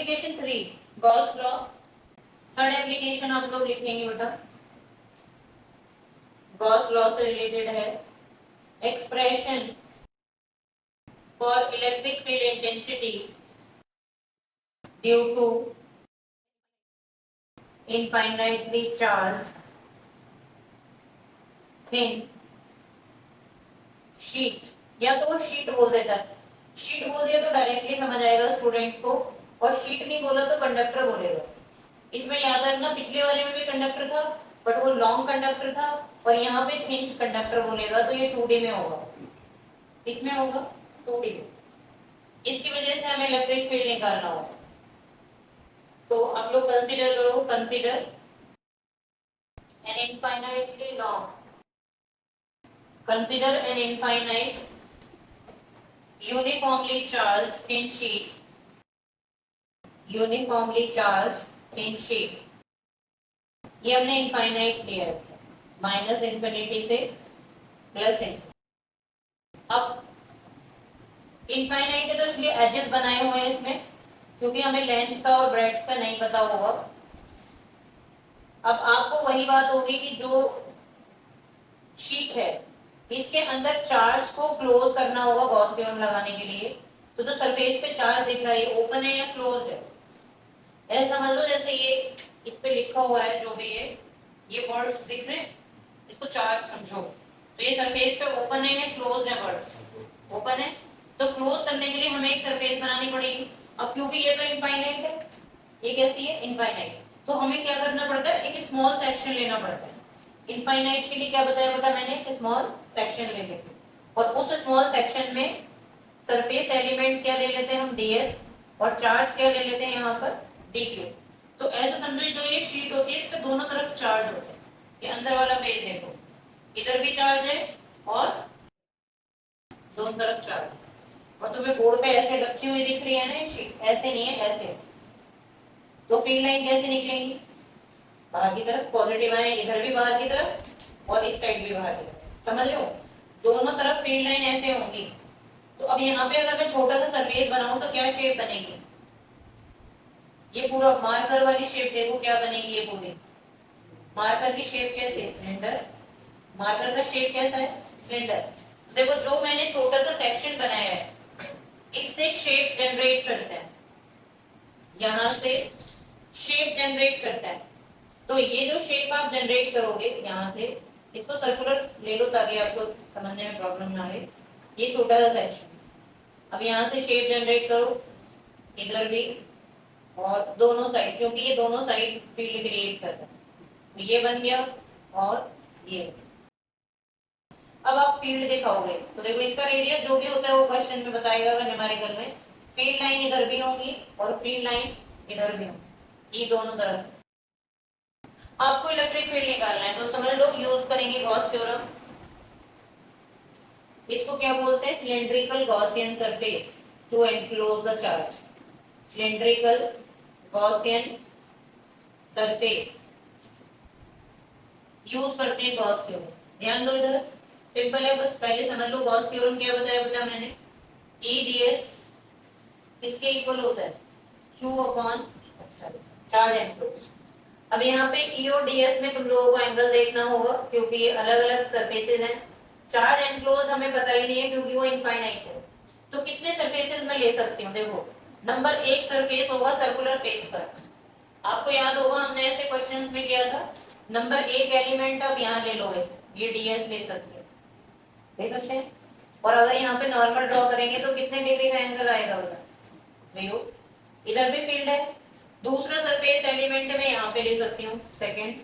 Application 3 Gauss law. Third application आप लोग लिखेंगे बेटा, गॉस लॉ से रिलेटेड है। Expression for electric field intensity due to infinitely charged thin sheet, या तो वो शीट बोल देता है, शीट बोल दिया तो डायरेक्टली समझ आएगा स्टूडेंट्स को, और शीट नहीं बोला तो कंडक्टर बोलेगा। इसमें याद रखना पिछले वाले में भी कंडक्टर था बट वो लॉन्ग कंडक्टर था, और यहाँ पे थिन कंडक्टर बोलेगा तो ये 2D में होगा, इसमें होगा 2D में। इसकी वजह से हमें इलेक्ट्रिक फील्ड निकालना होगा। तो आप लोग कंसीडर करो, consider N infinitely long, consider an infinite uniformly charged thin sheet, uniformly charged thin sheet। ये हमने इनफाइनाइट लिया है, माइनस इंफिनिटी से प्लस इंफिनिटी। अब इनफाइनाइट है तो इसलिए एजेस बनाए हुए हैं इसमें, क्योंकि हमें लेंथ का और ब्रेड्थ का नहीं पता होगा। अब आपको वही बात होगी कि जो शीट है इसके अंदर चार्ज को क्लोज करना होगा गॉस थ्योरम लगाने के लिए। तो जो सरफेस पे चार्ज दिख रहा है ओपन है या क्लोज्ड है, ऐसा समझ लो जैसे ये इस पे लिखा हुआ है, जो भी है ये वर्ड्स दिख रहे हैं, इसको चार्ज समझो। तो ये सरफेस पे ओपन है या क्लोज्ड है, वर्ड्स ओपन है, तो क्लोज करने के लिए हमें एक सरफेस बनानी पड़ेगी। अब क्योंकि ये तो इनफाइनाइट है, ये कैसी है, इनफाइनाइट, तो हमें क्या करना पड़ता है, एक स्मॉल सेक्शन लेना पड़ता है। इनफाइनाइट के लिए क्या बताया पता मैंने, एक स्मॉल सेक्शन ले लेते हैं, और उस स्मॉल सेक्शन में सरफेस एलिमेंट क्या ले लेते हैं हम, ds, और चार्ज क्या ले लेते हैं यहाँ पर, dq। तो ऐसा समझो जो ये शीट होती है इसके दोनों तरफ चार्ज होते हैं। ये अंदर वाला पेज देखो, इधर भी चार्ज है और दोनों तरफ चार्ज है, और तुम्हें बोर्ड पे ऐसे रखी हुई दिख रही है ना ये शीट, ऐसे नहीं है, ऐसे। तो फील्ड लाइन कैसे निकलेंगी, बाहर की तरफ, पॉजिटिव आए इधर भी बाहर की तरफ और इस साइड भी बाहर की तरफ, समझ रहे हो, दोनों तरफ फील्ड लाइन ऐसे होंगी। तो अब यहाँ पे अगर मैं छोटा सा सरफेस बनाऊं तो क्या शेप बनेगी, ये पूरा मार्कर वाली शेप देखो क्या बनेगी, ये पूरी मार्कर की शेप कैसे, सिलेंडर। मार्कर का शेप कैसा है, सिलेंडर। तो देखो जो मैंने छोटा सा सेक्शन बनाया है इससे शेप जनरेट करता है, यहाँ से शेप जनरेट करता है। तो ये जो शेप आप जनरेट करोगे यहाँ से, इसको सर्कुलर ले लो ताकि आपको समझने में प्रॉब्लम ना आए। ये छोटा सा सेक्शन, अब यहाँ से शेप जनरेट करो इधर भी और दोनों साइड, क्योंकि ये दोनों साइड फील्ड क्रिएट करता है। तो ये बन गया और ये। अब आप फील्ड दिखाओगे तो देखो इसका रेडियस जो भी होता है वो क्वेश्चन में बताएगा अगर न्यूमेरिकल में। फील्ड लाइन इधर भी होंगी और फील्ड लाइन इधर भी होंगी, ये दोनों तरफ। आपको इलेक्ट्रिक फील्ड निकालना है तो समझ लो यूज करेंगे गॉस थ्योरम। इसको क्या बोलते हैं, cylindrical Gaussian surface to enclose the charge. Cylindrical Gaussian surface use करते हैं गॉस थ्योरम। ध्यान दो इधर, सिंपल है, बस पहले समझ लो गॉस थ्योरम क्या बताया पता मैंने, E ds किसके इक्वल होता है, Q अपॉन चार्ज एनक्लोज। अब यहाँ पे E और ds में तुम लोगों को एंगल देखना होगा क्योंकि ये अलग अलग सरफेसेस हैं। चार्ज एनक्लोज हमें पता ही नहीं है क्योंकि वो इनफाइनाइट है। तो कितने सरफेसेस में ले सकती हूँ, देखो नंबर 1 सरफेस होगा सर्कुलर फेस पर। आपको याद होगा हमने ऐसे क्वेश्चंस में किया था, नंबर 1 एलिमेंट आप यहाँ ले लोगे, ये ds ले सकते हैं। और अगर यहाँ पे नॉर्मल ड्रॉ करेंगे तो कितने डिग्री का एंगल आएगा उधर, 0। इधर भी फील्ड है, दूसरा सरफेस एलिमेंट मैं यहाँ पे ले सकती हूँ सेकंड,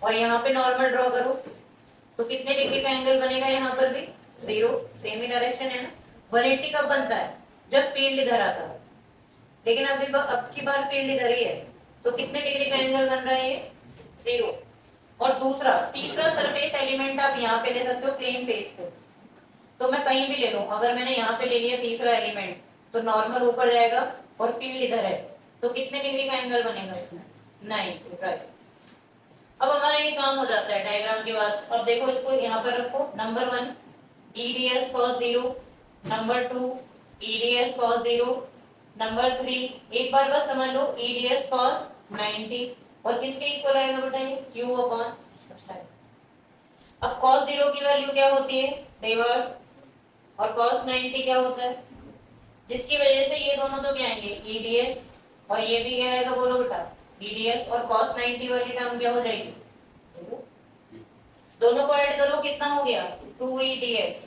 और यहाँ पे नॉर्मल ड्रॉ करो तो कितने डिग्री का एंगल बनेगा, यहाँ पर भी 0, सेम ही डायरेक्शन है ना। 180 कब बनता है, जब फील्ड इधर आता है, लेकिन अभी अब की बार फील्ड इधर ही है तो कितने डिग्री का एंगल बन रहा है ये, 0। और दूसरा तीसरा सरफेस एलिमेंट आप यहाँ पे ले सकते हो प्लेन फेस पे, तो मैं कहीं भी ले लूं, अगर मैंने यहाँ पे ले लिया तीसरा एलिमेंट तो नॉर्मल ऊपर जाएगा और फील्ड इधर है तो कितने डिग्री का एंगल बनेगा इसमें, 90, राइट। अब हमारा ये काम हो जाता है डायग्राम के बाद। अब देखो इसको यहाँ पर रखो, number 1 EDS cos 0, number 2 EDS cos 0, number 3, एक बार बस समझ लो EDS cos 90 और किसके इक्वल आएगा बेटा ये Q अपॉन एप्सिलॉन। अब cos 0 की वैल्यू क्या होती है रिवर्स और cos 90 क्या होता है, जिसकी वजह से ये दोनों तो क्या आएंगे EDS और ये भी क्या आएगा बोलो बेटा EDS और cos 90 वाली टर्म क्या हो जाएगी, दोनों को ऐड करो कितना हो गया 2EDS।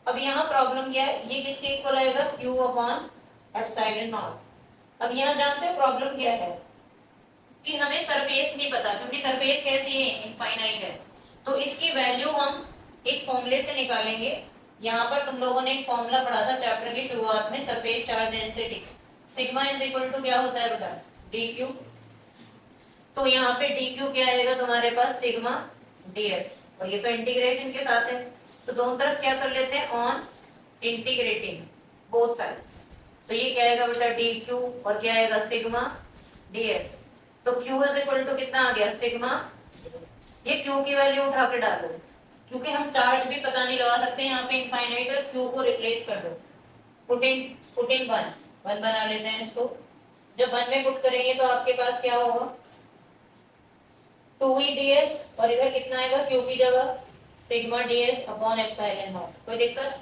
अब यहाँ प्रॉब्लम क्या है, ये किसके इक्वल आएगा Q अपॉन एप्सिलॉन नॉट। अब यहाँ जानते हो प्रॉब्लम क्या है कि हमें सरफेस नहीं पता, क्योंकि सरफेस कैसी है इनफाइनाइट है, तो इसकी वैल्यू हम एक फॉर्मूले से निकालेंगे। यहाँ पर तुम लोगों ने एक फॉर्मूला पढ़ा था चैप्टर की शुरुआत में, surface charge density sigma is equal to क्या होता है बेटा dq। तो यहाँ पे dq क्या आएगा तुम्हारे पास सिग्मा ds, और ये तो इंटीग्रेशन के साथ है तो दोनों तरफ क्या कर लेते हैं ऑन इंटीग्रेटिंग बोथ साइड्स। तो ये क्या आएगा बेटा dq और क्या आएगा सिग्मा ds। तो q इज इक्वल टू कितना आ गया सिग्मा, ये q की वैल्यू उठा के डालो क्योंकि हम चार्ज भी पता नहीं लगा सकते, यहाँ पे इनफाइनाइट है q को रिप्लेस कर दो, पुट इन वन बना लेते हैं इसको। जब वन में पुट करेंगे तो आपके पास क्या होगा 2EDS और इधर कितना आएगा q की जगह sigma ds upon epsilon not. कोई दिक्कत,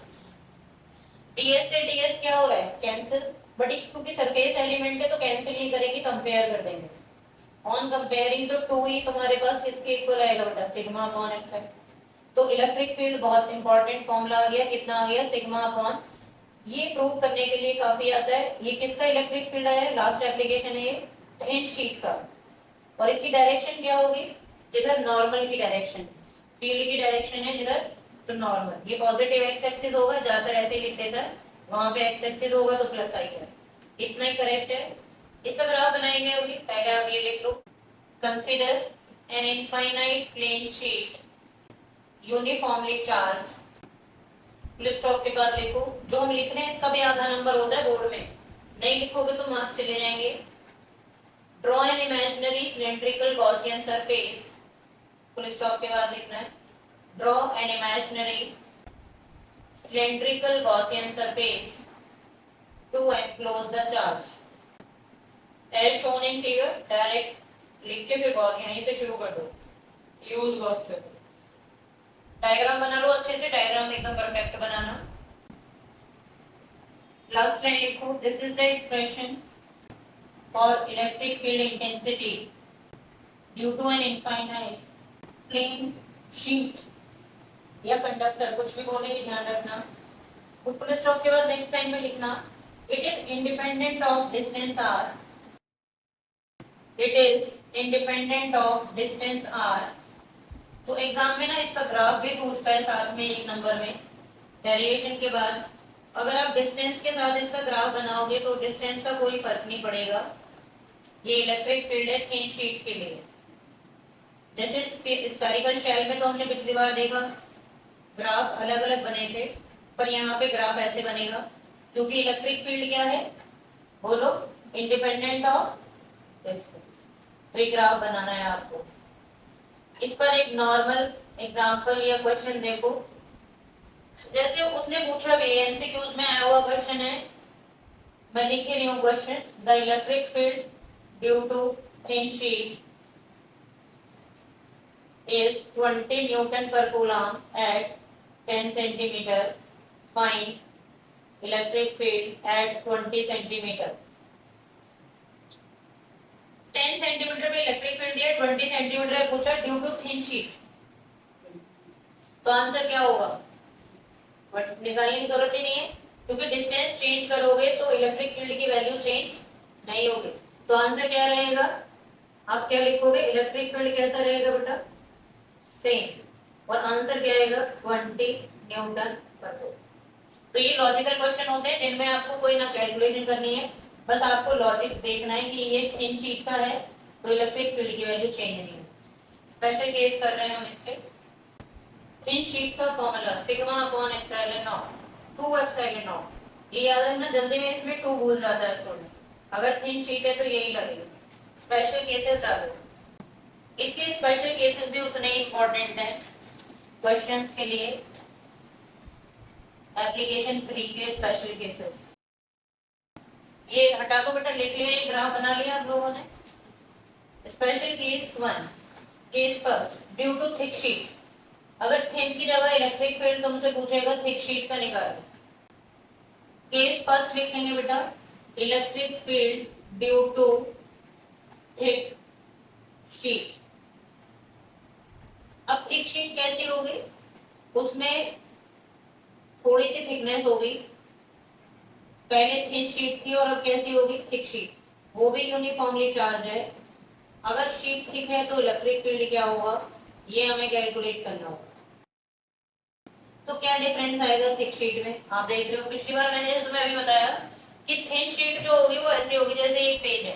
ds से ds क्या हो रहा है कैंसिल, बट क्योंकि सरफेस एलिमेंट है तो कैंसिल नहीं करेंगे कंपेयर कर देंगे। ऑन कंपेयरिंग तो 2E तुम्हारे पास किसके इक्वल आएगा बेटा सिग्मा अपॉन एप्सिलॉन। तो इलेक्ट्रिक फील्ड बहुत इंपॉर्टेंट फॉर्मूला आ गया, कितना आ गया सिग्मा अपॉन, ये प्रूव करने के लिए काफी आता है। ये किसका इलेक्ट्रिक फील्ड आया है, लास्ट एप्लीकेशन है ये थिन शीट का, और इसकी डायरेक्शन क्या होगी जिधर नॉर्मल की डायरेक्शन, फील्ड की डायरेक्शन है जिधर तो नॉर्मल, ये पॉजिटिव एक्स एक्सिस होगा, ज्यादातर ऐसे ही लिख देता है, वहां पे एक्स एक्सिस होगा तो प्लस आई है, इतना ही करेक्ट है। इसका ग्राफ बनाएंगे अभी, पहले आप ये लिख लो consider an infinite plane sheet uniformly charged, full stop के बाद लिखो, जो हम लिख रहे हैं इसका भी आधा नंबर होता है बोर्ड में, नहीं लिखोगे तो मार्क्स चले जाएंगे। Draw an imaginary cylindrical Gaussian surface, full stop के बाद लिखना है draw an imaginary cylindrical Gaussian surface to enclose the charge as shown in figure. Direct लिख के फिर बहुत यहीं से शुरू कर दो, यूज गॉस थ्योरम। डायग्राम बना लो अच्छे से, डायग्राम एकदम परफेक्ट बनाना। लास्ट लाइन लिखो this is the expression for electric field intensity due to an infinite plane sheet या कंडक्टर, कुछ भी बोले ये ध्यान रखना। फुल स्टॉप के बाद नेक्स्ट लाइन में लिखना it is independent of distance R, it is independent of distance R. तो एग्जाम में ना इसका ग्राफ भी पूछता है साथ में एक नंबर में डेरिवेशन के बाद, अगर आप डिस्टेंस के साथ इसका ग्राफ बनाओगे तो डिस्टेंस का कोई फर्क नहीं पड़ेगा। ये इलेक्ट्रिक फील्ड है थिन शीट के लिए, जैसे स्फेरिकल शेल में तो हमने पिछली बार देखा ग्राफ अलग अलग बने थे, पर यहाँ पे ग्राफ ऐसे बनेगा क्योंकि इलेक्ट्रिक फील्ड क्या है बोलो इंडिपेंडेंट ऑफ डिस्टेंस। तो ये ग्राफ बनाना है आपको। इस पर एक नॉर्मल एग्जांपल या क्वेश्चन देखो, जैसे उसने पूछा भी एमसीक्यूज में आया हुआ क्वेश्चन है, मैं लिख रही हूँ question the electric field due to thin sheet is 20 Newton per coulomb at 10 centimeter. Find electric field at 20 centimeter. 10 centimetre पे इलेक्ट्रिक फील्ड दिया, 20 सेंटीमीटर है पूछा ड्यू टू थिन शीट, तो आंसर क्या होगा, बट निकालने की जरूरत ही नहीं है क्योंकि डिस्टेंस चेंज करोगे तो इलेक्ट्रिक फील्ड की वैल्यू चेंज नहीं होगी। तो आंसर क्या रहेगा, आप क्या लिखोगे इलेक्ट्रिक फील्ड कैसा रहेगा बेटा सेम, और आंसर क्या आएगा 20 न्यूटन पर कूलम। तो ये लॉजिकल क्वेश्चन होते हैं जिनमें आपको कोई ना कैलकुलेशन करनी है, बस आपको लॉजिक देखना है कि ये थिन शीट का है तो इलेक्ट्रिक फील्ड की वैल्यू चेंज नहीं होगी। स्पेशल केस कर रहे हैं हम इसके। थिन शीट का formula sigma upon epsilon not, 2 epsilon not, ये याद रखना, जल्दी में इसमें 2 भूल जाता है स्टूडेंट, अगर थिन शीट है तो यही लगेगा। स्पेशल केसेस डालो, इसके स्पेशल केसेस भी उतने ही इंपॉर्टेंट हैं क्वेश्चंस के लिए। एप्लीकेशन 3 के स्पेशल केसेस, ये हटा दो बेटा, लिख लिया, ये ग्राफ बना लिया आप लोगों ने। Special case 1, case first, due to thick sheet. अगर थिन की जगह इलेक्ट्रिक फील्ड तुमसे पूछेगा थिक शीट का निकाल। केस फर्स्ट लिख लेंगे बेटा, electric field due to thick sheet. अब थिक शीट कैसी होगी, उसमें थोड़ी सी थिकनेस होगी, पहले थिन शीट थी और अब कैसी होगी, थिक शीट, वो भी यूनिफॉर्मली चार्ज है। अगर शीट थिक है तो इलेक्ट्रिक फील्ड क्या होगा, ये हमें कैलकुलेट करना होगा। तो क्या डिफरेंस आएगा थिक शीट में, आप देख रहे हो पिछली बार मैंने जैसे तुम्हें अभी बताया कि थिन शीट जो होगी वो ऐसी होगी जैसे एक पेज है,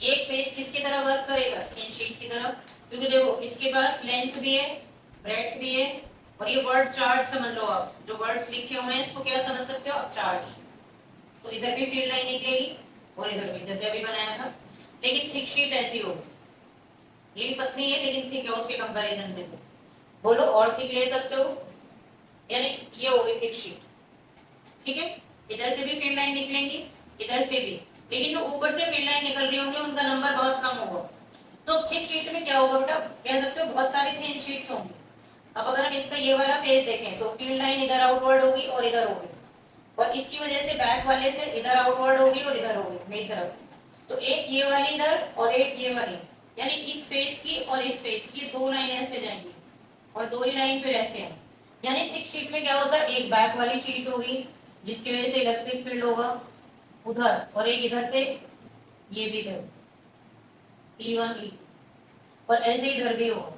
एक पेज किसकी तरह वर्क करेगा, थिन शीट की तरह, क्योंकि देखो इसके पास लेंथ भी है, ब्रेड्थ भी है, और ये वर्ड चार्ज समझ लो आप, जो वर्ड्स लिखे हुए हैं इसको क्या समझ सकते हो आप, चार्ज। तो इधर भी फील्ड लाइन निकलेगी और इधर भी, जैसे अभी बनाया था। लेकिन थिक शीट ऐसी होगी, ये भी पतली है लेकिन थिक है, उसके कंपैरिजन में बोलो और थिक ले सकते हो, यानी ये होगी थिक शीट, ठीक है। इधर से भी फील्ड लाइन निकलेंगी, इधर से भी, लेकिन जो ऊपर से फील्ड लाइन निकल रही होंगी उनका नंबर बहुत कम होगा। तो थिक शीट में क्या होगा बेटा, कह सकते हो बहुत सारी थिन शीट्स होंगी। अब अगर हम इसका ये वाला फेस देखें तो फील्ड लाइन इधर आउटवर्ड होगी और इधर होगी, और इसकी वजह से बैक वाले से इधर आउटवर्ड होगी और इधर होगी मेरी तरफ। तो एक ये वाली इधर और एक ये वाली, यानी इस फेस की और इस फेस की दो लाइन ऐसे जाएंगी और दो ही लाइन फिर ऐसे हैं। यानी थिक शीट में क्या होता है, एक बैक वाली शीट होगी जिसकी वजह से इलेक्ट्रिक फील्ड होगा उधर, और एक इधर से, ये भी इधर E1 E, और ऐसे इधर भी होगा।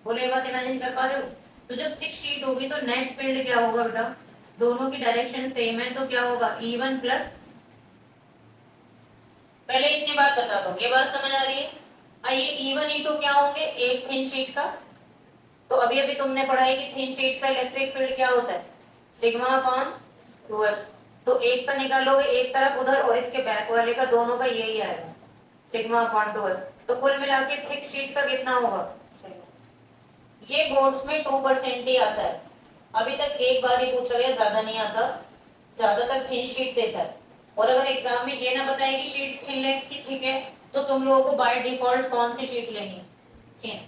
बोले बात इमेजिन कर पा रहे हो। तो जब थिक शीट होगी तो नेट फील्ड क्या होगा बेटा, दोनों की डायरेक्शन सेम है तो क्या होगा, E1 प्लस, पहले इतनी बात बता दो, ये बात समझ आ रही है। आइए E1 E2 क्या होंगे, एक थिन शीट का, तो अभी अभी तुमने पढ़ा है कि थिन शीट का इलेक्ट्रिक फील्ड क्या होता है, सिग्मा अपॉन 2f। तो एक का निकालोगे एक तरफ उधर और इसके बैक वाले का, दोनों का यही आएगा सिग्मा अपॉन 2f। तो कुल मिला के थिक शीट का कितना होगा, ये बोर्ड्स में 2% ही आता है। अभी तक एक बार ही पूछा गया, ज्यादा नहीं आता, ज्यादातर थिन शीट देता है। और अगर एग्जाम में ये ना बताए कि शीट थिन लेंथ की थिक है तो तुम लोगों को बाय डिफॉल्ट कौन सी शीट लेनी है, थिन,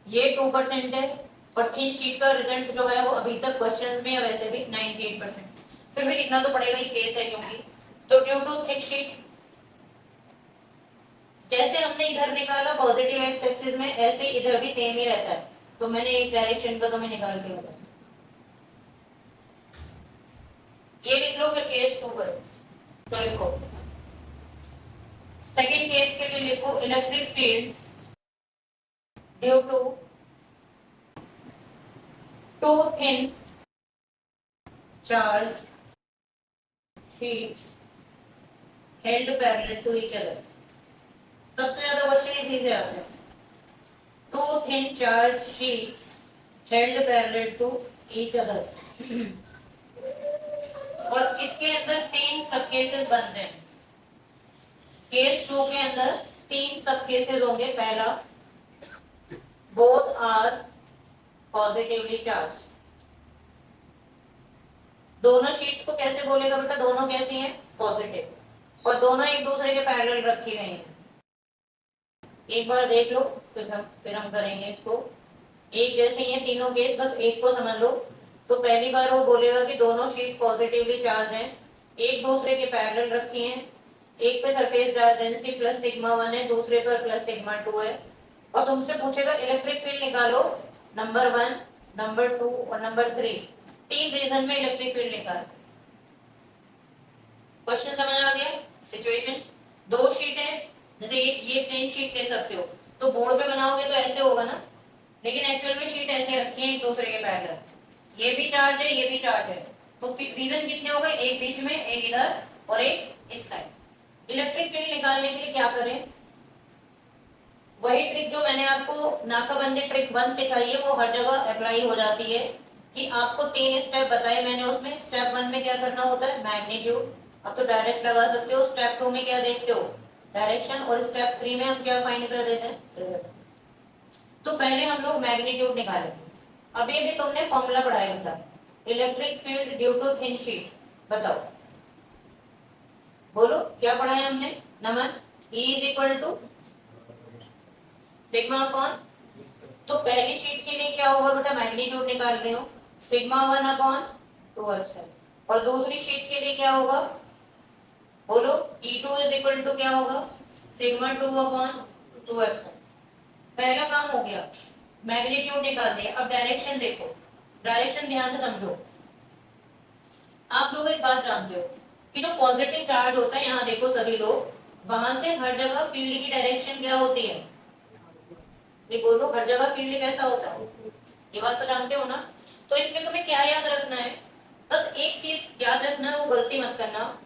ये 2% है। और थिन शीट का रिजल्ट जो है वो अभी तक क्वेश्चंस में या वैसे भी 98%, फिर भी लिखना तो पड़ेगा, ये केस है क्योंकि। तो ड्यू टू थिक शीट, जैसे हमने इधर निकाला पॉजिटिव एक्स एक्सिस में, ऐसे इधर भी सेम ही रहता है। तो मैंने एक डायरेक्शन का तुम्हें निकाल के बताया, ये लिख लो, फिर केस 2 करो। तो लिखो सेकेंड केस के लिए, लिखो electric field due to two thin charged sheets held parallel to each other. सबसे ज्यादा क्वेश्चन इसी से आते हैं, two thin charge sheets held parallel to each other. और इसके अंदर तीन सब केसेस बनते हैं। केस 2 के अंदर तीन सब केसेस होंगे। पहला, बोथ आर पॉजिटिवली चार्ज। दोनों शीट्स को कैसे बोलेगा बेटा, दोनों कैसी हैं, पॉजिटिव, और दोनों एक दूसरे के पैरेलल रखी गई हैं। एक बार देख लो, फिर हम करेंगे इसको एक जैसे ही है तीनों केस, बस एक को समझ लो। तो पहली बार वो बोलेगा कि दोनों शीट पॉजिटिवली चार्ज हैं, एक दूसरे के पैरेलल रखी हैं, एक पे surface charge density plus sigma 1 है, दूसरे पर प्लस सिग्मा 2 है, और तुमसे पूछेगा इलेक्ट्रिक फील्ड निकालो, नंबर 1, नंबर 2 और नंबर 3, तीन रीजन में इलेक्ट्रिक फील्ड निकालो। क्वेश्चन समझ आ गया। सिचुएशन, दो शीट है, जैसे ये प्लेन शीट ले सकते हो, तो बोर्ड पे बनाओगे तो ऐसे होगा ना, लेकिन एक्चुअल में शीट ऐसे रखी है एक दूसरे के पैरेलल, ये भी चार्ज है ये भी चार्ज है, तो रीजन कितने हो गए, एक बीच में, एक इधर और एक इस साइड। इलेक्ट्रिक फील्ड निकालने के लिए क्या करें, वही ट्रिक जो मैंने आपको नाकाबंदी ट्रिक 1 सिखाई है वो हर जगह अप्लाई हो जाती है, कि आपको 3 स्टेप बताए मैंने। उसमें स्टेप 1 में क्या करना होता है, मैग्नीट्यूड, अब तो डायरेक्ट लगा सकते हो। स्टेप 2 में क्या देखते हो, डायरेक्शन, और स्टेप 3 में हम क्या फाइंड कर देते हैं। तो पहले हम लोग मैग्नीट्यूड निकालेंगे। अभी भी तुमने फॉर्मूला पढ़ाया था, electric field due to thin sheet, बताओ बोलो क्या पढ़ा है हमने Naman, E is equal to sigma upon, तो पहली शीट के लिए क्या होगा बेटा, मैग्नीट्यूड निकाल रहे हो, सिग्मा 1 अपॉन 2 एप्सिलॉन, और दूसरी शीट के लिए क्या होगा बोलो, E2 इज इक्वल टू क्या होगा, सिग्मा 2 अपॉन 2 एप्सिलॉन। पहला काम हो गया, मैग्नीट्यूड निकाल दिया। अब डायरेक्शन देखो, डायरेक्शन ध्यान से समझो। आप लोग एक बात जानते हो कि जो पॉजिटिव चार्ज होता है, यहाँ देखो सभी लोग, वहां से हर जगह फील्ड की डायरेक्शन क्या होती है, ये बोलो हर जगह फील्ड कैसा होता है, ये बात तो जानते हो ना। तो इसमें तुम्हें क्या याद रखना है, बस एक चीज याद रखना है, वो गलती मत करना।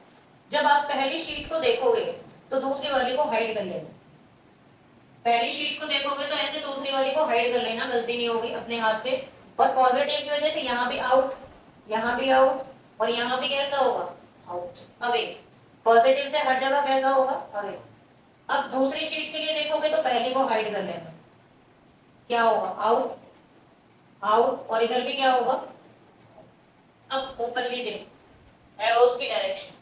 जब आप पहली शीट को देखोगे तो दूसरी वाली को हाइड कर लेना, पहली शीट को देखोगे तो ऐसे दूसरी वाली को हाइड कर लेना, गलती नहीं होगी अपने हाथ से। और पॉजिटिव की वजह से यहाँ भी आउट, यहाँ भी आउट, और यहाँ भी कैसा होगा आउट, अवे। पॉजिटिव से हर जगह कैसा होगा अवे। अब दूसरी शीट के लिए देखोगे तो पहली को हाइड कर लेना, क्या होगा आउट आउट, और इधर भी क्या होगा। अब ऊपरली देखो एरोज की डायरेक्शन,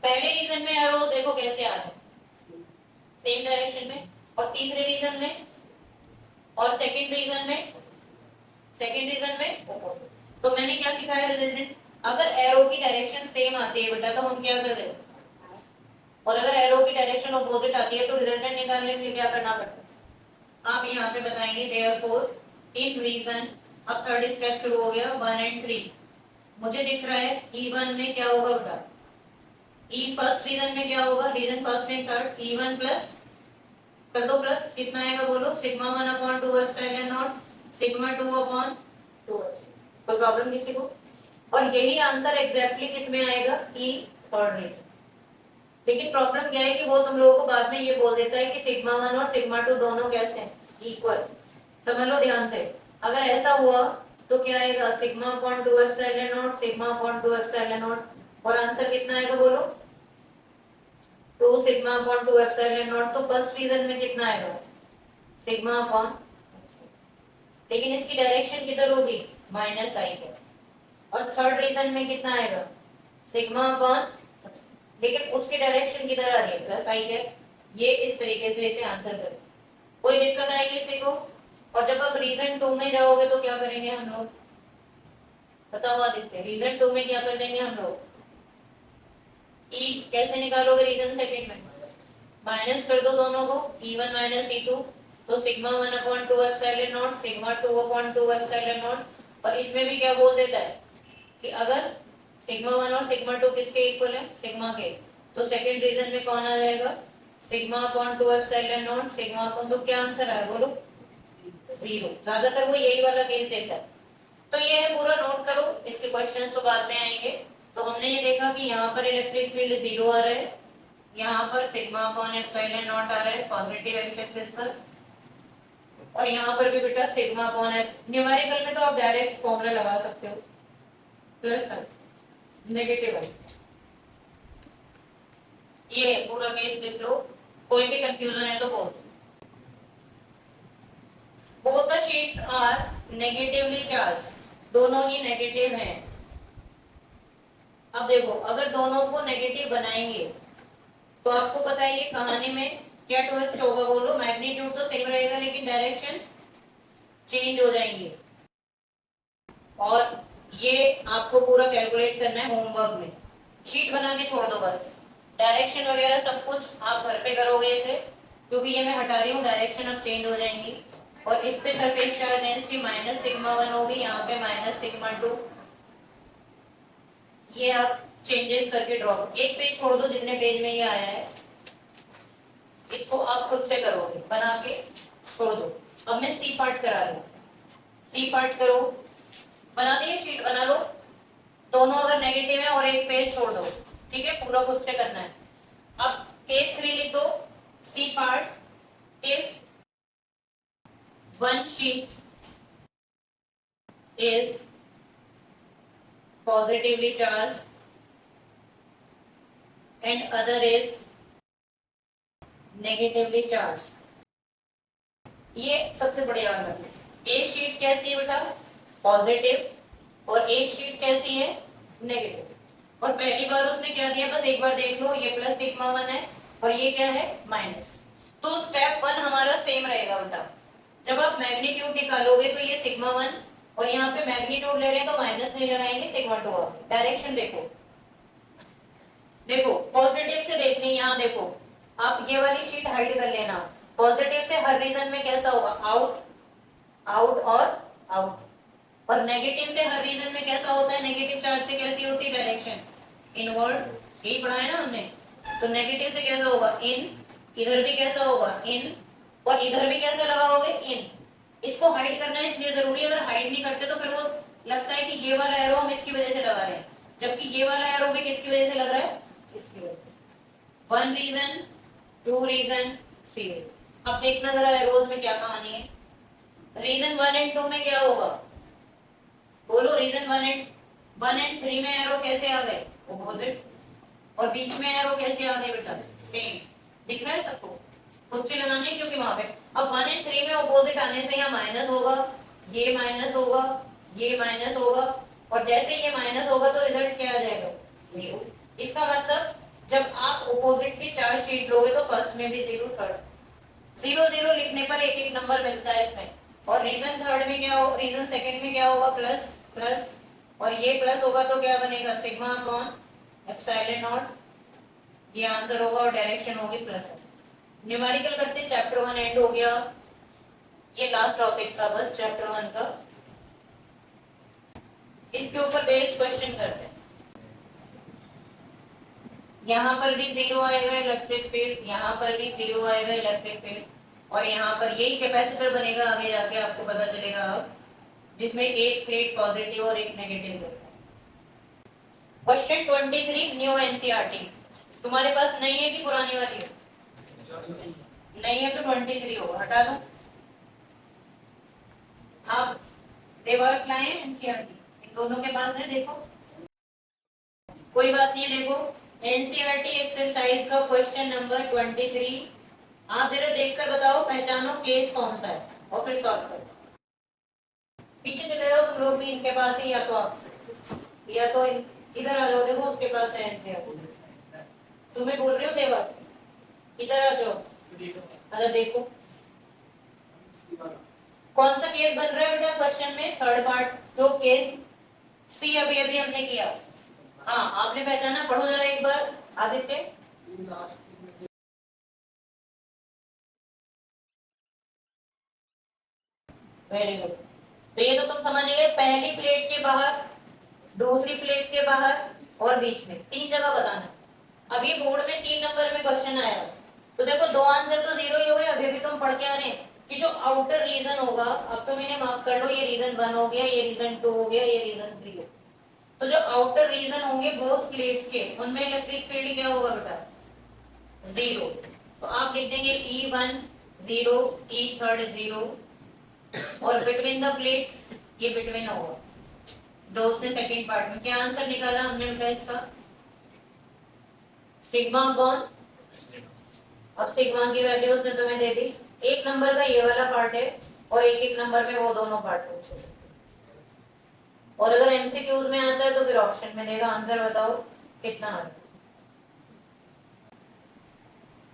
पहले रीजन में एरोज देखो कैसे आ रहे हैं, सेम डायरेक्शन में, और तीसरे रीजन में और सेकंड रीजन में, सेकंड रीजन में ऑपोजिट। तो मैंने क्या सिखाया रिजल्टेंट, अगर एरो की डायरेक्शन सेम आती है बेटा तो हम क्या कर रहे हैं, और अगर एरो की डायरेक्शन ऑपोजिट आती है तो रिजल्टेंट निकालने के लिए क्या करना पड़ता है। आप यहाँ पे बताएंगे देयरफॉर इन रीजन, अब थर्ड स्टेप शुरू हो गया 1 एंड 3। मुझे दिख रहा है E1 में क्या होगा बेटा, E फर्स्ट रीजन में क्या होगा, region first and third, E1 plus कर दो, प्लस कितना आएगा बोलो, sigma 1 upon 2 epsilon not, sigma 2 upon 2 epsilon. कोई प्रॉब्लम किसी को। और यही आंसर एग्जैक्टली किस में आएगा, E थर्ड रीजन। लेकिन प्रॉब्लम क्या है कि वो तुम लोगों को बाद में ये बोल देता है कि सिग्मा 1 और सिग्मा 2 दोनों कैसे हैं, इक्वल। समझ लो ध्यान से, अगर ऐसा हुआ तो क्या आएगा, sigma upon 2 epsilon not, sigma upon 2 epsilon not, और आंसर कितना आएगा बोलो 2 सिग्मा अपॉन 2 एप्सिलॉन नॉट। तो फर्स्ट रीजन में कितना आएगा, सिग्मा अपॉन, लेकिन इसकी डायरेक्शन किधर होगी, माइनस आई है। और थर्ड रीजन में कितना आएगा, सिग्मा अपॉन, लेकिन उसकी डायरेक्शन किधर आ रही है, प्लस आई है। ये इस तरीके से इसे आंसर करें, कोई दिक्कत आएगी इसी को। और जब आप रीजन 2 में जाओगे तो क्या करेंगे हम लोग, बताओ आदित्य, रीजन 2 में क्या कर देंगे हम लोग, ई कैसे निकालोगे रीजन सेकंड में, माइनस कर दो दोनों को, E1 माइनस E2, तो sigma 1 upon 2 epsilon not, sigma 2 upon 2 epsilon not. और इसमें भी क्या बोल देता है कि अगर सिग्मा 1 और सिग्मा 2 किसके इक्वल है, सिग्मा के, तो सेकंड रीजन में कौन आ जाएगा, sigma upon 2 epsilon not, sigma upon, तो क्या आंसर आया बोलो 0। ज्यादातर वो यही वाला केस देता है। तो ये है, पूरा नोट करो, इसके क्वेश्चंस तो बाद में आएंगे। तो हमने ये देखा कि यहाँ पर इलेक्ट्रिक फील्ड 0 आ रहा है, यहाँ पर सिग्मा अपॉन एप्सिलॉन नॉट आ रहा है पॉजिटिव एक्स एक्सिस पर, और यहाँ पर भी बेटा सिग्मा अपॉन एक्स। न्यूमेरिकल में तो आप डायरेक्ट फॉर्मूला लगा सकते हो, प्लस नेगेटिव है। ये पूरा केस लिख लो, कोई भी कंफ्यूजन है तो बोल। Both the sheets are negatively charge, दोनों ही नेगेटिव हैं। अब देखो अगर दोनों को नेगेटिव बनाएंगे तो आपको पता है ये कहानी में क्या ट्विस्ट होगा बोलो, मैग्नीट्यूड तो सेम रहेगा लेकिन डायरेक्शन चेंज हो जाएंगे। और ये आपको पूरा कैलकुलेट करना है होमवर्क में, शीट बना के छोड़ दो बस, डायरेक्शन वगैरह सब कुछ आप घर पे करोगे इसे, क्योंकि ये मैं हटा रही हूँ, डायरेक्शन अब चेंज हो जाएंगी। और इस पे surface charge density minus sigma 1 होगी, यहाँ पे माइनस सिग्मा 2। ये आप चेंजेस करके ड्रॉ, एक पेज छोड़ दो जितने पेज में ये आया है, इसको आप खुद से करोगे, बना के छोड़ दो। अब मैं सी पार्ट करा रही हूँ, सी पार्ट करो, बना दिए, शीट बना लो, दोनों अगर नेगेटिव है और एक पेज छोड़ दो, ठीक है, पूरा खुद से करना है। अब केस 3 लिख दो, C part, if one sheet is positively charged and other is negatively charged। ये सबसे बढ़िया वाला केस, एक शीट कैसी है बेटा पॉजिटिव और एक शीट कैसी है नेगेटिव। और पहली बार उसने क्या दिया, बस एक बार देख लो, ये प्लस सिग्मा 1 है और ये क्या है माइनस। तो स्टेप 1 हमारा सेम रहेगा बेटा। जब आप मैग्नीट्यूड निकालोगे तो ये सिग्मा 1 और यहाँ पे मैग्नीट्यूड ले रहे हैं तो माइनस नहीं लगाएंगे, सिग्मा 2। डायरेक्शन देखो, देखो पॉजिटिव से देखनी, यहाँ देखो आप ये वाली शीट हाइड कर लेना। पॉजिटिव से हर रीजन में कैसा होगा, आउट आउट और आउट, और नेगेटिव से हर रीजन में कैसा होता है, नेगेटिव चार्ज से कैसी होती है डायरेक्शन, इनवर्ड, यही पढ़ा है ना हमने। तो नेगेटिव से कैसा होगा इन, इधर भी कैसा होगा इन, और इधर भी कैसे लगाओगे इन। इसको हाइड करना है इसलिए जरूरी है, अगर हाइड नहीं करते तो फिर वो लगता है कि ये वाला एरो हम इसकी वजह से लगा रहे हैं, जबकि ये वाला एरो भी किसकी वजह से लग रहा है, इसकी वजह से। 1 रीजन, 2 रीजन, 3 रीजन। अब देखना जरा एरोज में क्या कहानी है। रीजन 1 एंड 2 में क्या होगा, बोलो रीजन 1 एंड 3 में एरो कैसे आ गए, ऑपोजिट, और बीच में एरो कैसे आ गए बेटा, सेम। दिख रहा है सबको, खुद से लगाना है क्योंकि वहां पे अब 1 एंड 3 में ऑपोजिट आने से यहाँ माइनस होगा, ये माइनस होगा, ये माइनस होगा, और जैसे ये माइनस होगा तो रिजल्ट क्या आ जाएगा, 0। इसका मतलब जब आप ऑपोजिट की चार शीट लोगे तो फर्स्ट में भी 0, थर्ड 0 0 लिखने पर एक एक नंबर मिलता है इसमें। और रीजन थर्ड में क्या हो, रीजन सेकंड में क्या होगा, प्लस प्लस, और ये प्लस होगा तो क्या बनेगा, सिग्मा अपॉन एप्सिलॉन नॉट, ये आंसर होगा, और डायरेक्शन होगी प्लस। न्यूमेरिकल करते, चैप्टर 1 एंड हो गया, ये लास्ट टॉपिक था बस चैप्टर 1 का। इसके ऊपर बेस्ड क्वेश्चन करते हैं। यहाँ पर भी 0 आएगा इलेक्ट्रिक फील्ड, यहाँ पर भी 0 आएगा इलेक्ट्रिक फील्ड, और यहाँ पर यही कैपेसिटर बनेगा आगे जाके, आपको पता चलेगा अब, जिसमें एक प्लेट पॉजिटिव और एक नेगेटिव होता है। क्वेश्चन 23 न्यू एनसीईआरटी, तुम्हारे पास नहीं है कि पुरानी वाली है, नहीं है तो 23 होगा, हटा दो। आप रिवर्स लाए एनसीईआरटी, इन दोनों के पास है, देखो कोई बात नहीं है। देखो एनसीईआरटी एक्सरसाइज का क्वेश्चन नंबर 23, आप जरा देखकर बताओ, पहचानो केस कौन सा है और फिर सॉल्व करो। पीछे चले जाओ तुम लोग भी, इनके पास ही, या तो आप, या तो इधर आ जाओ, देखो उसके पास है एनसीईआरटी। तुम्हें बोल रही हो देवा, इधर आ जाओ, अरे देखो कौन सा केस बन रहा है बेटा क्वेश्चन में, थर्ड पार्ट, जो केस सी अभी अभी हमने किया। हाँ आपने पहचाना, पढ़ो जरा एक बार आदित्य। Very good. तो ये तो तुम समझ गए, पहली प्लेट के बाहर, दूसरी प्लेट के बाहर और बीच में, 3 जगह बताना। अब ये बोर्ड में 3 नंबर में क्वेश्चन आया, तो देखो 2 आंसर तो 0 ही हो गए। अभी अभी तुम पढ़ के आ रहे हैं कि जो आउटर रीजन होगा, अब तो मैंने मार्क कर लो, ये रीजन 1 हो गया, ये रीजन 2 हो गया, ये रीजन 3 हो गया। तो जो आउटर रीजन होंगे बोथ प्लेट्स के, उनमें इलेक्ट्रिक फील्ड क्या होगा बेटा, 0। तो आप लिख देंगे E1 0, E3 0, और बिटवीन द प्लेट्स ये बिटवीन होगा। दोस्त ने सेकंड पार्ट में क्या आंसर निकाला हमने बेटा इसका, सिग्मा अपॉन, अब सिग्मा की वैल्यू उसने तुम्हें दे दी। एक नंबर का ये वाला पार्ट है और एक एक नंबर में वो दोनों पार्ट पूछे, और अगर एमसीक्यूज में आता है तो फिर ऑप्शन में देगा, आंसर बताओ कितना आता है।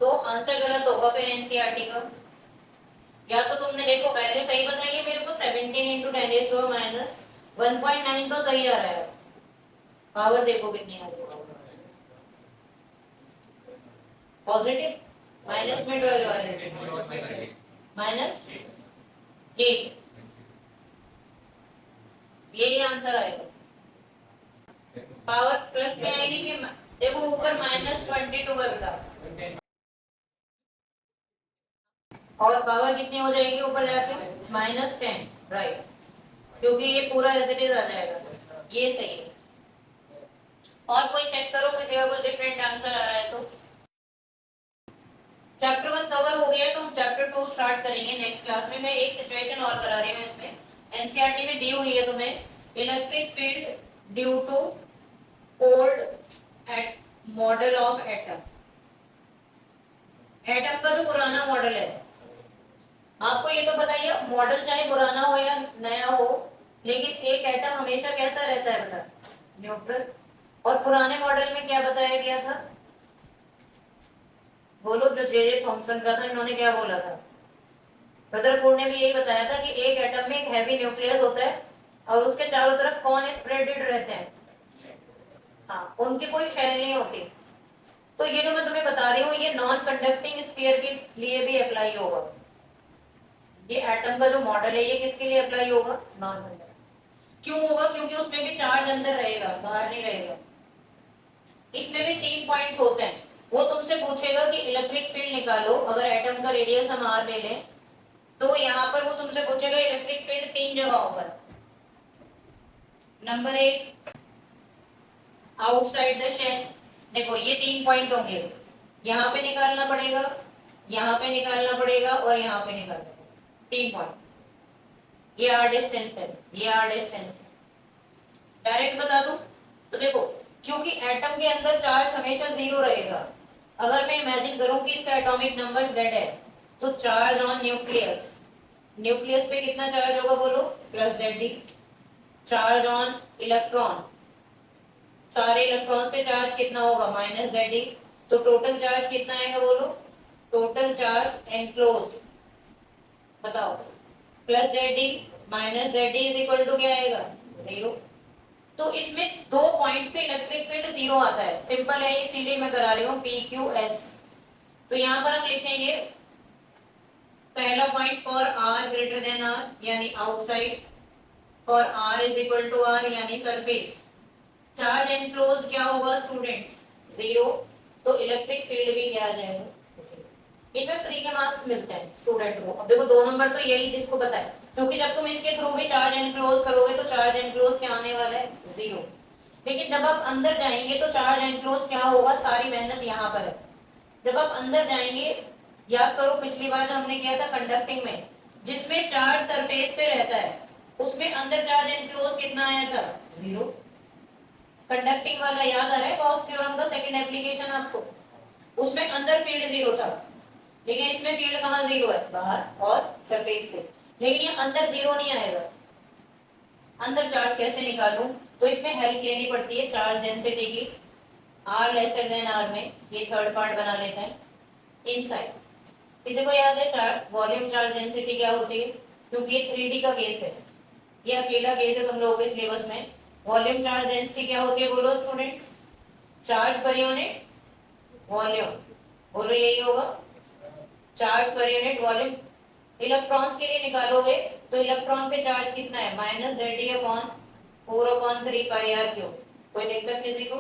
तो आंसर गलत होगा फिर एनसीईआरटी का। या तो तुमने देखो वैल्यू सही बताई है मेरे को, 17 × 10 - 1.9 तो सही आ रहा है। पावर देखो कितनी आ रही है, पॉजिटिव, माइनस में 12 आ रहा है, माइनस 8, यही आंसर आएगा। पावर प्लस में आएगी कि देखो ऊपर -22 है बेटा, और पावर कितनी हो जाएगी ऊपर जाके, -10, राइट, क्योंकि ये पूरा एज इट इज आ जाएगा, ये सही है। और कोई चेक करो किसी का कुछ डिफरेंट आंसर आ रहा है तो। चैप्टर 1 कवर हो गया, तो हम चैप्टर 2 स्टार्ट करेंगे नेक्स्ट क्लास में। मैं एक सिचुएशन और करा रही हूँ इसमें, एनसीईआरटी में दी हुई है तुम्हें, electric field due to old at model of atom. Atom का जो पुराना मॉडल है, आपको ये तो बताइए, मॉडल चाहे पुराना हो या नया हो, लेकिन एक एटम हमेशा कैसा रहता है बेटा, न्यूट्रल। और पुराने मॉडल में क्या बताया गया था? बोलो, जो जे थॉमसन का था, इन्होंने क्या बोला था? रदरफोर्ड ने भी यही बताया था कि एक एटम में एक हैवी न्यूक्लियस होता है और उसके चारों तरफ कौन स्प्रेडेड रहते हैं? हाँ, उनकी कोई शेल नहीं होती। तो ये जो मैं तुम्हें बता रही हूँ, ये नॉन कंडक्टिंग स्फीयर के लिए भी अप्लाई होगा। ये एटम का जो मॉडल है, ये किसके लिए अप्लाई होगा? Non conducting. क्यों होगा? क्योंकि उसमें भी चार्ज अंदर रहेगा, बाहर नहीं रहेगा। इसमें भी 3 पॉइंट्स होते हैं। वो तुमसे पूछेगा कि इलेक्ट्रिक फील्ड निकालो, अगर एटम का रेडियस हम आर ले लें, तो यहाँ पर वो तुमसे पूछेगा इलेक्ट्रिक फील्ड 3 जगहों पर। Number 1, outside the shell. देखो, ये 3 पॉइंट होंगे, यहाँ पे निकालना पड़ेगा, यहाँ पे निकालना पड़ेगा और यहाँ पे निकालना पड़ेगा। 3 पॉइंट। ये आर डिस्टेंस है, ये आर डिस्टेंस है। डायरेक्ट बता दूं तो देखो, क्योंकि एटम के अंदर चार्ज हमेशा 0 रहेगा। अगर मैं इमेजिन करूं कि इसका एटॉमिक नंबर Z है, तो चार्ज ऑन न्यूक्लियस, न्यूक्लियस पे कितना चार्ज होगा बोलो? Plus Zd। Charge on electron, सारे इलेक्ट्रॉन्स पे चार्ज कितना होगा? Minus Zd। तो टोटल चार्ज कितना आएगा बोलो? टोटल चार्ज एनक्लोज्ड, बताओ, plus Zd minus Zd is equal to क्या आएगा? 0। तो इसमें 2 पॉइंट पे इलेक्ट्रिक फील्ड 0 आता है। सिंपल है, इसीलिए मैं करा रही हूँ PQS। तो यहाँ पर हम लिखेंगे पहला point for R greater than R, यानी outside, for R is equal to R, यानी सरफेस। चार्ज एनक्लोज क्या होगा स्टूडेंट्स? 0। तो इलेक्ट्रिक फील्ड भी क्या आ जाएगा? इनमें फ्री के मार्क्स मिलते हैं स्टूडेंट को। अब देखो, 2 नंबर तो यही जिसको पता है, क्योंकि जब तुम इसके थ्रू भी चार्ज एनक्लोज करोगे तो चार्ज एनक्लोज क्या आने वाला है? 0। लेकिन जब आप अंदर जाएंगे तो चार्ज एनक्लोज क्या होगा? सारी मेहनत यहाँ पर है। जब आप अंदर जाएंगे, याद करो पिछली बार जो हमने किया था कंडक्टिंग में, जिसमें चार्ज सरफेस पे रहता है, उसमें अंदर चार्ज एनक्लोज कितना आया था? 0। कंडक्टिंग वाला याद आ रहा है? गॉस थ्योरम का सेकंड एप्लीकेशन आपको, उसमें अंदर फील्ड 0 था, लेकिन इसमें फील्ड कहाँ 0 है? बाहर और सरफेस पे। लेकिन ये अंदर 0 नहीं आएगा। अंदर चार्ज कैसे निकालूं? तो इसमें हेल्प लेनी पड़ती है चार्ज डेंसिटी की। R लेसर देन R में ये थर्ड पार्ट बना लेते हैं, इनसाइड। किसी को याद है चार्ज वॉल्यूम चार्ज डेंसिटी क्या होती है? क्योंकि ये 3D का केस है, ये अकेला केस है तुम लोगों के सिलेबस में। वॉल्यूम चार्ज डेंसिटी क्या होती है बोलो students? Charge per unit volume, बोलो यही होगा, charge per unit volume. Electrons के लिए निकालोगे तो इलेक्ट्रॉन पे चार्ज कितना है? Minus Zd upon 4/3 pi r cube. कोई दिक्कत किसी को?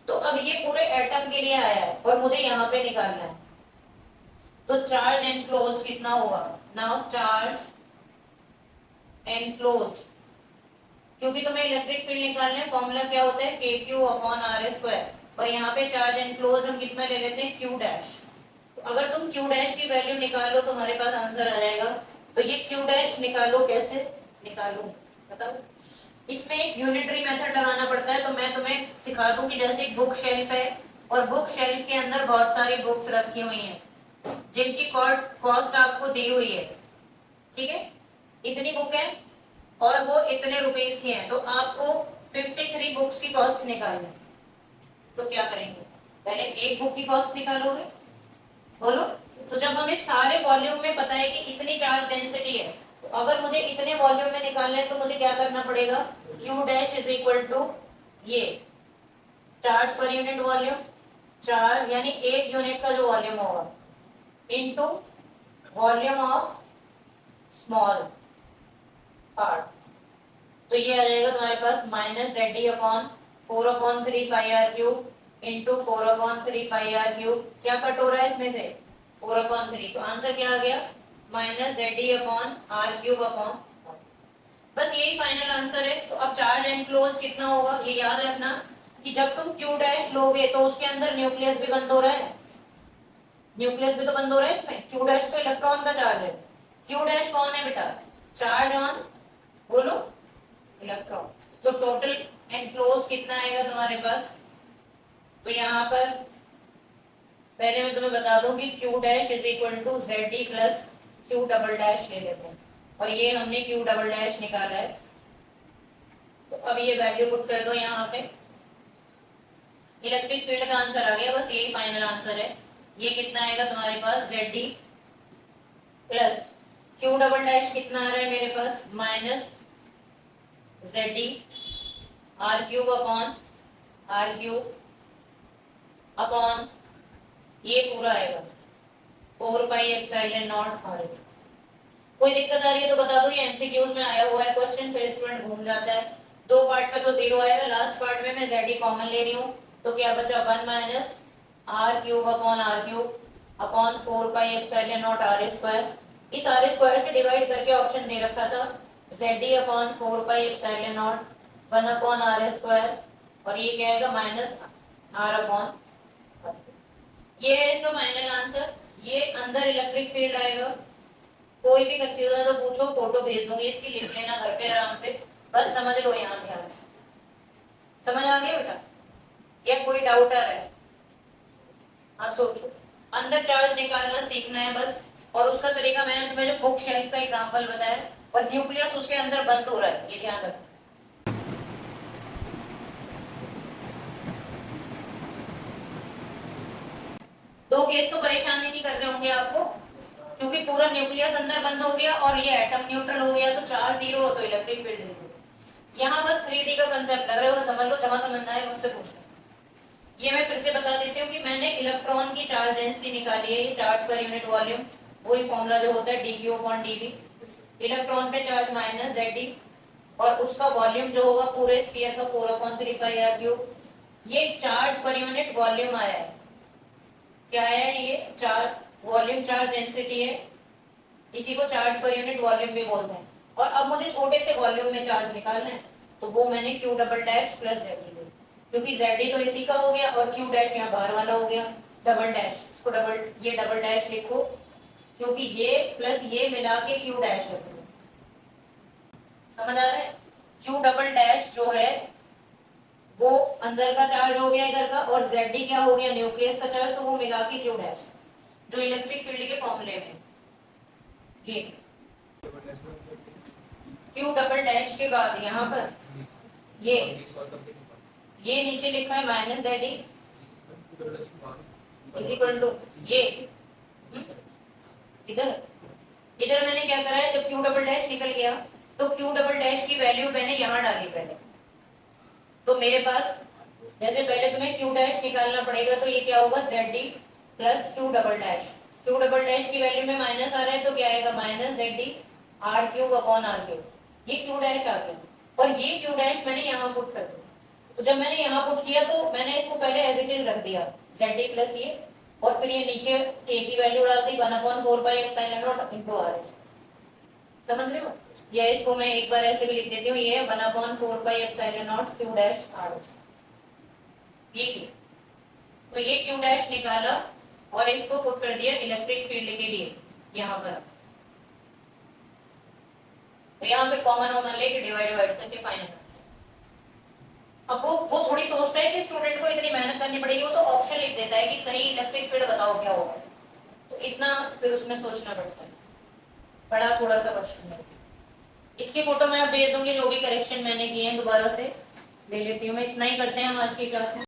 तो अब ये पूरे एटम के लिए आया है और मुझे यहाँ पे निकालना है, तो चार्ज एनक्लोज कितना होगा? नाउ चार्ज एनक्लोज, क्योंकि तुम्हें इलेक्ट्रिक फील्ड निकालने फॉर्मूला क्या होता है? KQ upon R square. और यहाँ पे चार्ज एनक्लोज हम कितना ले लेते हैं? Q dash. तो अगर तुम Q डैश की वैल्यू निकालो, तुम्हारे पास आंसर आ जाएगा। तो ये Q डैश निकालो, कैसे निकालो बताओ? इसमें एक यूनिटरी मेथड लगाना पड़ता है। तो मैं तुम्हें सिखा दूं कि जैसे एक बुक शेल्फ है और बुक शेल्फ के अंदर बहुत सारी बुक्स रखी हुई हैं जिनकी कॉस्ट आपको दी हुई है, ठीक है? इतनी बुक है और वो इतने रुपीस की हैं, तो आपको 53 बुक्स की कॉस्ट निकालनी है। तो क्या करेंगे? पहले एक बुक की कॉस्ट निकालोगे, बोलो। तो जब हमें सारे वॉल्यूम में पता है कि इतनी चार्ज डेंसिटी है, तो अगर मुझे इतने वॉल्यूम में निकालना है तो मुझे क्या करना पड़ेगा? Q dash is equal to ये charge per unit volume, charge यानी एक यूनिट का जो वॉल्यूम होगा, into volume of small part. तो ये आ जाएगा तुम्हारे पास minus Zd upon 4/3 pi r cube into 4/3 pi r cube. क्या कट हो रहा है इसमें से? 4/3। तो आंसर क्या आ गया? Minus Zd upon r cube upon, बस यही फाइनल आंसर है। तो अब चार्ज एनक्लोज कितना होगा? ये याद रखना कि जब तुम Q डैश लोगे तो उसके अंदर न्यूक्लियस भी बंद हो रहा है, न्यूक्लियस भी तो बंद हो रहा है इसमें। Q डैश तो इलेक्ट्रॉन का चार्ज है, Q डैश कौन है बेटा? चार्ज ऑन, बोलो, इलेक्ट्रॉन। तो टोटल एनक्लोज कितना आएगा तुम्हारे पास? तो यहाँ पर पहले मैं तुम्हें बता दूं कि Q dash is equal to Zd plus Q double dash ले लेते हैं, और ये हमने Q डबल डैश निकाला है। तो अब ये वैल्यू पुट कर दो यहाँ पे, इलेक्ट्रिक फील्ड का आंसर आ गया, बस यही फाइनल आंसर है। ये कितना आएगा तुम्हारे पास ZD plus Q double dash कितना आ रहा है मेरे पास minus ZD R cube upon R cube upon ये पूरा आएगा 4 पाई एप्सिलॉन नॉट R। कोई दिक्कत आ रही है तो बता दो, ये एमसीक्यूज में आया हुआ है क्वेश्चन, फिर स्टूडेंट घूम जाता है। दो पार्ट का तो 0 आएगा, लास्ट पार्ट में मैं ZD कॉमन ले रही हूँ, तो क्या बचा 1 minus R cube upon R cube upon 4 pi epsilon not R square. इस R स्क्वायर से डिवाइड करके ऑप्शन दे रखा था ZD upon 4 pi epsilon not 1 upon R square, और ये क्या आएगा माइनस R अपॉन। ये है इसका फाइनल आंसर। ये अंदर इलेक्ट्रिक फील्ड आएगा। कोई भी कंफ्यूजन है तो पूछो, फोटो भेज दूंगी इसकी, लिख लेना घर पे आराम से, बस समझ लो यहाँ ध्यान से। समझ आ गया बेटा या कोई डाउट आ रहा है? हाँ सोचो, अंदर चार्ज निकालना सीखना है बस, और उसका तरीका मैंने तुम्हें जो बुक शेल्फ का एग्जांपल बताया, और न्यूक्लियस उसके अंदर बंद हो रहा है, ये ध्यान रखना। दो केस तो परेशान ही नहीं कर रहे होंगे आपको, क्योंकि पूरा न्यूक्लियस अंदर बंद हो गया और ये एटम न्यूट्रल हो गया, तो चार्ज 0 हो तो इलेक्ट्रिक फील्ड 0। यहाँ बस 3D का कंसेप्ट लग रहा है, वो समझ लो, जमा समझना है मुझसे पूछना। ये मैं फिर से बता देती हूँ कि मैंने इलेक्ट्रॉन की चार्ज डेंसिटी निकाली है, ये चार्ज पर यूनिट वॉल्यूम, वही फॉर्मूला जो होता है dQ अपॉन dV। इलेक्ट्रॉन पे चार्ज माइनस ZD, और उसका वॉल्यूम जो होगा पूरे स्फीयर का 4/3 पाई r क्यूब। ये चार्ज पर यूनिट वॉल्यूम आया है, क्या है ये चार्ज वॉल्यूम, चार्ज डेंसिटी है, इसी को चार्ज पर यूनिट वॉल्यूम भी बोलते हैं। और अब मुझे छोटे से वॉल्यूम में चार्ज निकालना है, तो वो मैंने Q double dash plus ZD लिया, क्योंकि ZD तो इसी का हो गया और Q डैश यहाँ बाहर वाला हो गया, डबल डैश, इसको डबल, ये डबल डैश लिखो, क्योंकि ये प्लस ये मिला के Q डैश है। समझ आ रहा है? Q डबल डैश जो है वो अंदर का चार्ज हो गया इधर का, और ZD क्या हो गया न्यूक्लियस का चार्ज, तो वो मिला के Q डैश, जो इलेक्ट्रिक फील्ड के फॉर्मूले में ये Q डबल डैश के बाद यहाँ पर ये नीचे लिखा है minus ZD is equal to ये, इधर इधर मैंने क्या करा है, जब Q डबल डैश निकल गया तो Q डबल डैश की वैल्यू मैंने यहाँ डाली पहले, तो मेरे पास जैसे पहले तुम्हें Q डैश निकालना पड़ेगा, तो ये क्या होगा ZD plus Q double dash. Q double dash की वैल्यू में माइनस आ रहा है, तो क्या आएगा minus ZD R cube upon R cube, ये Q डैश आ गया, और ये Q डैश मैंने यहाँ पुट कर दिया। तो जब मैंने यहाँ पुट किया तो मैंने इसको पहले एज इट इज रख दिया ZD प्लस ये, और फिर ये नीचे K की वैल्यू डाल दी 1/4 pi epsilon not into R। समझ रहे हो? या इसको मैं एक बार ऐसे भी लिख देती हूँ, ये है 1/4 pi epsilon not Q dash R। ये तो ये Q डैश निकाला और इसको पुट कर दिया इलेक्ट्रिक फील्ड के लिए यहाँ पर, तो यहाँ पे कॉमन वॉमन लेके डिवाइड करके फाइनल आंसर। अब वो थोड़ी सोचता है कि स्टूडेंट को इतनी मेहनत करनी पड़ेगी, वो तो ऑप्शन लिख देता है कि सही इलेक्ट्रिक फील्ड बताओ क्या होगा, तो इतना फिर उसमें सोचना पड़ता है, बड़ा थोड़ा सा क्वेश्चन है। इसकी फोटो मैं आप भेज दूंगी, जो भी करेक्शन मैंने किए हैं दोबारा से ले लेती हूँ मैं। इतना ही करते हैं हम आज की क्लास में।